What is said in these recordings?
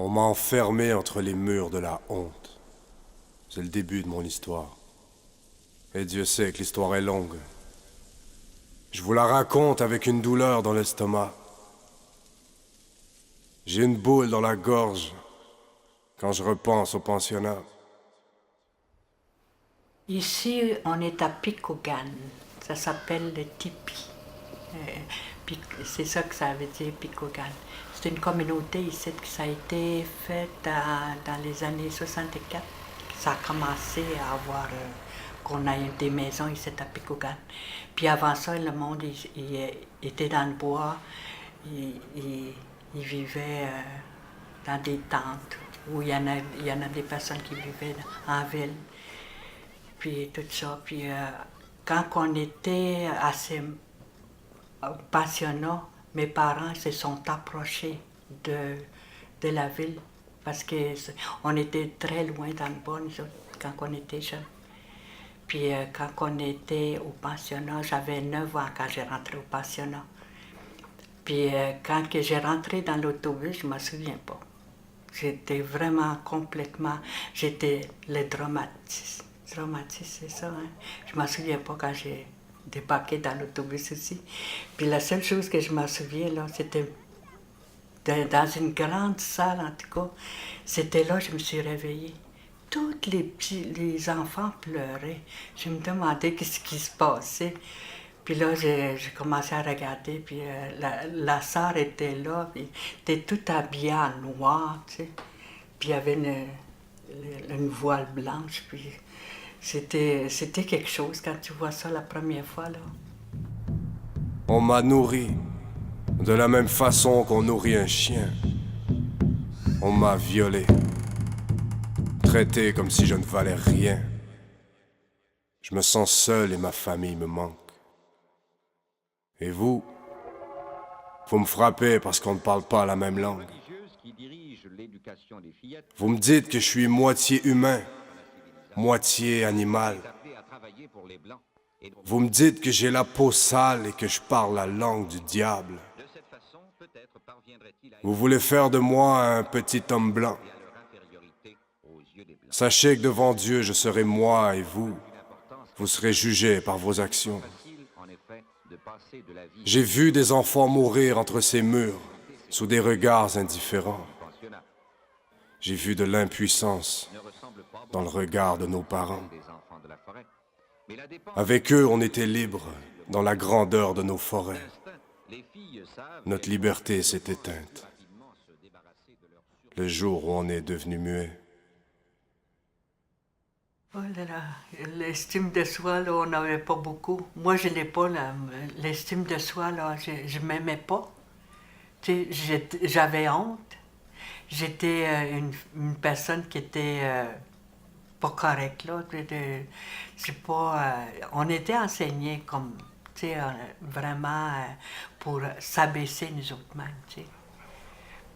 On m'a enfermé entre les murs de la honte. C'est le début de mon histoire. Et Dieu sait que l'histoire est longue. Je vous la raconte avec une douleur dans l'estomac. J'ai une boule dans la gorge quand je repense au pensionnat. Ici, on est à Picogan. Ça s'appelle le tipi. C'est ça que ça veut dire, Picogan. C'est une communauté ici que ça a été fait dans les années 64. Ça a commencé à avoir qu'on a eu des maisons ici à Picogan. Puis avant ça, le monde il était dans le bois. Il vivait dans des tentes où il y en a des personnes qui vivaient en ville. Puis tout ça. Puis quand on était assez passionnants, mes parents se sont approchés de la ville parce qu'on était très loin dans le bois, nous autres, quand on était jeunes. Puis quand on était au pensionnat, j'avais 9 ans quand j'ai rentré au pensionnat. Puis quand j'ai rentré dans l'autobus, je ne me souviens pas. J'étais vraiment complètement... J'étais le traumatisme. Traumatisme, c'est ça, hein? Je ne me souviens pas quand j'ai débarqué dans l'autobus aussi. Puis la seule chose que je me souviens, là, c'était dans une grande salle, en tout cas. C'était là que je me suis réveillée. Tous les enfants pleuraient. Je me demandais qu'est-ce qui se passait. Puis là, j'ai commencé à regarder, puis la sœur était là, puis elle était toute habillée en noir, tu sais. Puis il y avait une voile blanche, puis c'était quelque chose quand tu vois ça la première fois, là. On m'a nourri de la même façon qu'on nourrit un chien. On m'a violé, traité comme si je ne valais rien. Je me sens seul et ma famille me manque. Et vous me frappez parce qu'on ne parle pas la même langue. Vous me dites que je suis moitié humain, moitié animal. Vous me dites que j'ai la peau sale et que je parle la langue du diable. Vous voulez faire de moi un petit homme blanc. Sachez que devant Dieu, je serai moi et vous serez jugés par vos actions. J'ai vu des enfants mourir entre ces murs, sous des regards indifférents. J'ai vu de l'impuissance dans le regard de nos parents. Avec eux, on était libres dans la grandeur de nos forêts. Notre liberté s'est éteinte le jour où on est devenu muet. Oh là là, l'estime de soi, là, on n'avait pas beaucoup. Moi, je n'ai pas, l'estime de soi, là, je ne m'aimais pas. Tu sais, j'avais honte. J'étais une personne qui était pas correcte, là. C'est pas... on était enseignés comme, tu sais, vraiment pour s'abaisser nous autres mêmes, tu sais.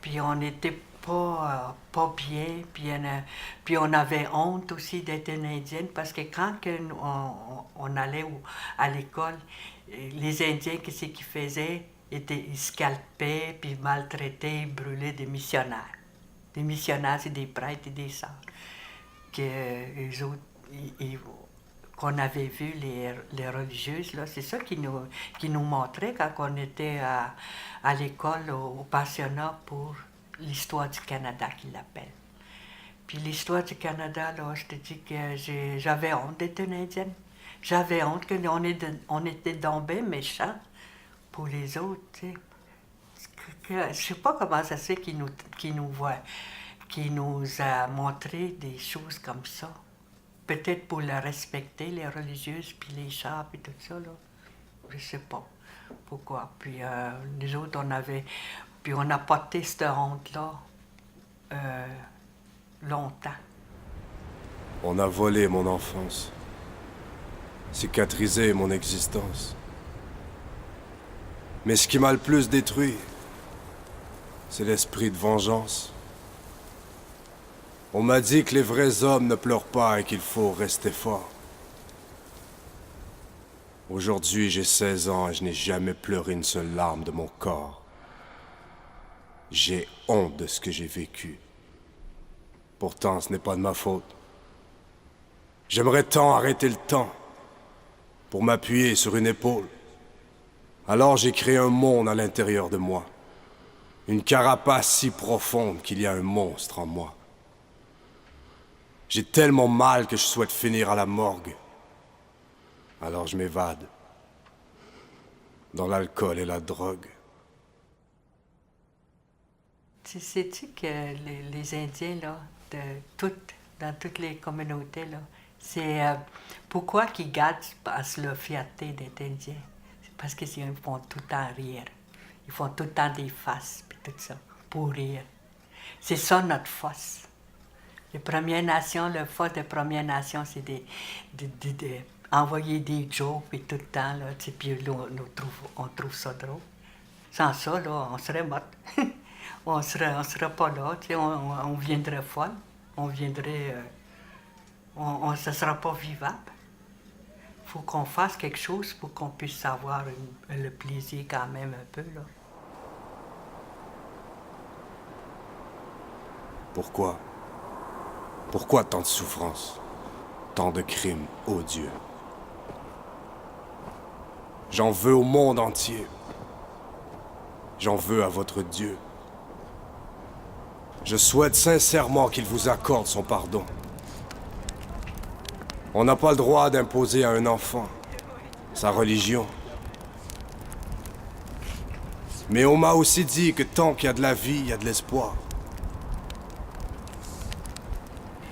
Puis on n'était pas bien, puis on avait honte aussi d'être une Indienne, parce que quand on allait à l'école, les Indiens, qu'est-ce qu'ils faisaient? Ils scalpaient, puis maltraitaient, brûlaient des missionnaires. Des missionnaires, c'est des prêtres et des sœurs. Qu'on avait vu les religieuses, là, c'est ça qui nous montrait quand on était à l'école, au pensionnat pour l'histoire du Canada, qu'ils l'appellent. Puis l'histoire du Canada, là, je te dis que j'avais honte d'être une Indienne. J'avais honte qu'on était donc bien méchants pour les autres, tu sais. Je sais pas comment ça se fait qu'ils nous a montré des choses comme ça. Peut-être pour le respecter, les religieuses, puis les chars, puis tout ça, là. Je sais pas pourquoi. Puis nous autres, puis on a porté cette honte-là longtemps. On a volé mon enfance, cicatrisé mon existence. Mais ce qui m'a le plus détruit, c'est l'esprit de vengeance. On m'a dit que les vrais hommes ne pleurent pas et qu'il faut rester fort. Aujourd'hui, j'ai 16 ans et je n'ai jamais pleuré une seule larme de mon corps. J'ai honte de ce que j'ai vécu. Pourtant, ce n'est pas de ma faute. J'aimerais tant arrêter le temps pour m'appuyer sur une épaule. Alors j'ai créé un monde à l'intérieur de moi. Une carapace si profonde qu'il y a un monstre en moi. J'ai tellement mal que je souhaite finir à la morgue. Alors je m'évade dans l'alcool et la drogue. Tu sais-tu que les Indiens, là, dans toutes les communautés, là, c'est pourquoi qu'ils gardent leur fierté d'être Indiens? C'est parce qu'ils font tout le temps rire. Ils font tout le temps des faces, puis tout ça, pour rire. C'est ça notre force. Les Premières Nations, le force des Premières Nations, c'est envoyer des jokes, puis tout le temps, là, puis on trouve ça drôle. Sans ça, là, on serait morts. on serait pas là, on viendrait folle. On viendrait... on ne sera pas vivable. Il faut qu'on fasse quelque chose pour qu'on puisse avoir le plaisir quand même un peu, là. Pourquoi? Pourquoi tant de souffrance? Tant de crimes odieux? J'en veux au monde entier. J'en veux à votre Dieu. Je souhaite sincèrement qu'il vous accorde son pardon. On n'a pas le droit d'imposer à un enfant sa religion. Mais on m'a aussi dit que tant qu'il y a de la vie, il y a de l'espoir.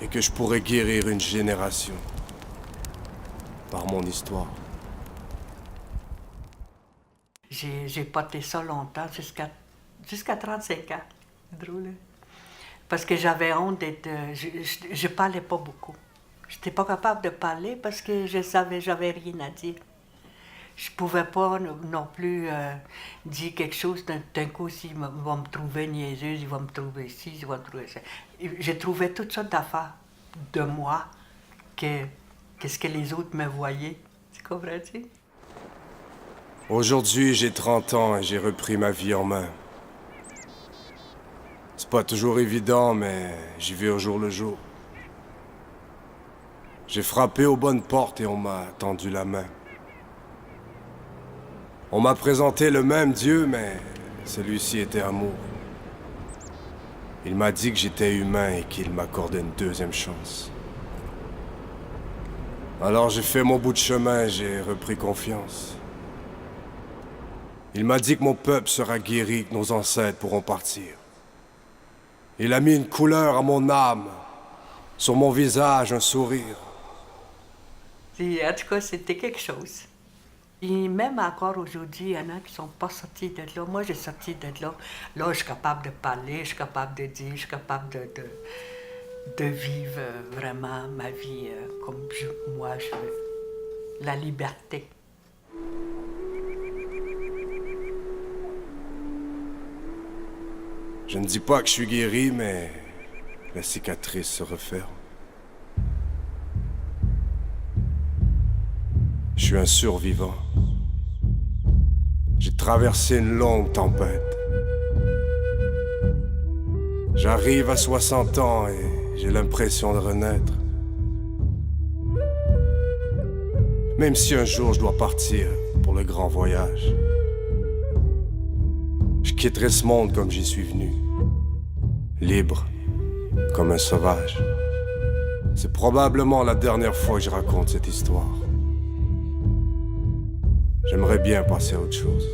Et que je pourrais guérir une génération par mon histoire. J'ai porté ça longtemps, jusqu'à 35 ans. C'est drôle, hein? Parce que j'avais honte d'être... Je parlais pas beaucoup. J'étais pas capable de parler parce que j'avais rien à dire. Je pouvais pas non plus dire quelque chose d'un coup, s'ils vont me trouver niaiseuse, ils vont me trouver ci, ils vont me trouver ça. J'ai trouvé toutes sortes d'affaires de moi qu'est-ce que les autres me voyaient. Tu comprends-tu? Aujourd'hui, j'ai 30 ans et j'ai repris ma vie en main. C'est pas toujours évident, mais j'y vais au jour le jour. J'ai frappé aux bonnes portes et on m'a tendu la main. On m'a présenté le même Dieu, mais celui-ci était amour. Il m'a dit que j'étais humain et qu'il m'accordait une deuxième chance. Alors j'ai fait mon bout de chemin, j'ai repris confiance. Il m'a dit que mon peuple sera guéri, que nos ancêtres pourront partir. Il a mis une couleur à mon âme, sur mon visage un sourire. Et en tout cas, c'était quelque chose. Et même encore aujourd'hui, il y en a qui ne sont pas sortis de là. Moi, j'ai sorti de là. Là, je suis capable de parler, je suis capable de dire, je suis capable de vivre vraiment ma vie comme moi je veux. La liberté. Je ne dis pas que je suis guéri, mais la cicatrice se referme. Je suis un survivant. J'ai traversé une longue tempête. J'arrive à 60 ans et j'ai l'impression de renaître. Même si un jour je dois partir pour le grand voyage, je quitterai ce monde comme j'y suis venu, libre comme un sauvage. C'est probablement la dernière fois que je raconte cette histoire. J'aimerais bien passer à autre chose.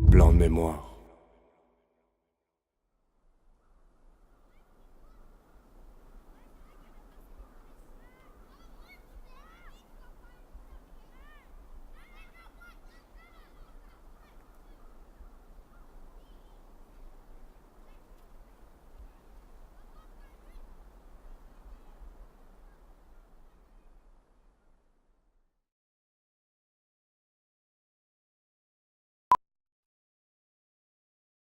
Blanc de mémoire.